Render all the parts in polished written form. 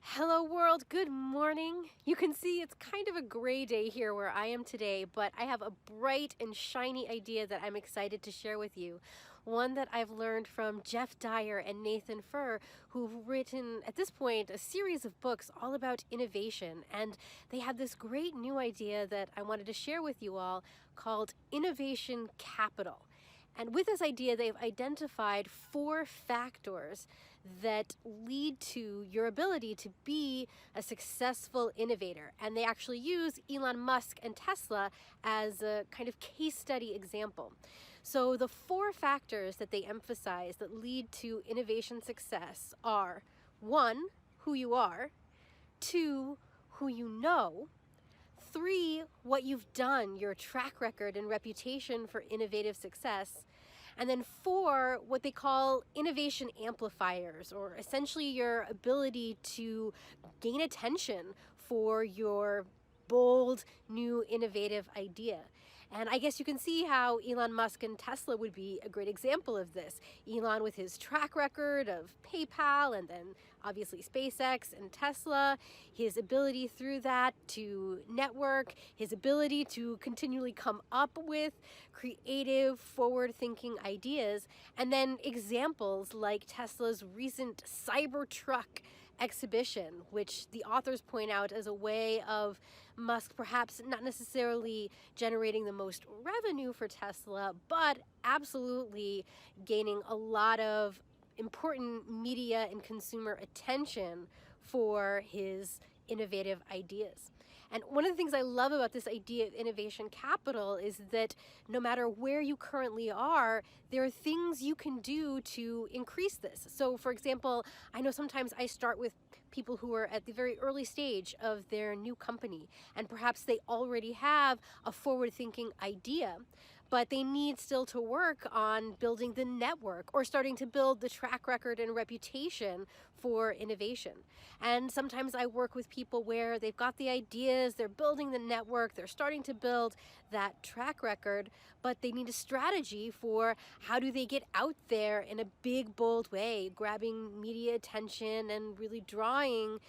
Hello world, good morning. You can see it's kind of a gray day here where I am today, but I have a bright and shiny idea that I'm excited to share with you. One that I've learned from Jeff Dyer and Nathan Furr, who've written, at this point, a series of books all about innovation. And they have this great new idea that I wanted to share with you all called innovation capital. And with this idea, they've identified 4 factors that lead to your ability to be a successful innovator. And they actually use Elon Musk and Tesla as a kind of case study example. So the 4 factors that they emphasize that lead to innovation success are 1, who you are, 2, who you know, 3, what you've done, your track record and reputation for innovative success. And then 4, what they call innovation amplifiers, or essentially your ability to gain attention for your bold, new, innovative idea. And I guess you can see how Elon Musk and Tesla would be a great example of this. Elon with his track record of PayPal and then obviously SpaceX and Tesla, his ability through that to network, his ability to continually come up with creative, forward-thinking ideas, and then examples like Tesla's recent Cybertruck exhibition, which the authors point out as a way of Musk perhaps not necessarily generating the most revenue for Tesla, but absolutely gaining a lot of important media and consumer attention for his innovative ideas. And one of the things I love about this idea of innovation capital is that no matter where you currently are, there are things you can do to increase this. So for example, I know sometimes I start with people who are at the very early stage of their new company, and perhaps they already have a forward-thinking idea, but they need still to work on building the network or starting to build the track record and reputation for innovation. And sometimes I work with people where they've got the ideas, they're building the network, they're starting to build that track record, but they need a strategy for how do they get out there in a big, bold way, grabbing media attention and really drawing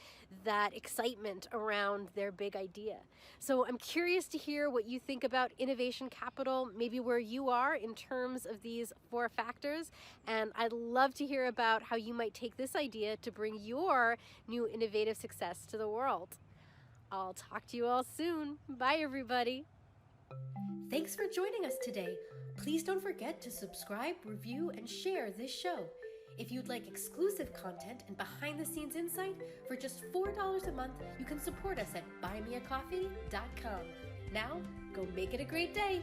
that excitement around their big idea. So I'm curious to hear what you think about innovation capital, maybe where you are in terms of these 4 factors. And I'd love to hear about how you might take this idea to bring your new innovative success to the world. I'll talk to you all soon. Bye, everybody. Thanks for joining us today. Please don't forget to subscribe, review, and share this show. If you'd like exclusive content and behind-the-scenes insight, for just $4 a month, you can support us at buymeacoffee.com. Now, go make it a great day.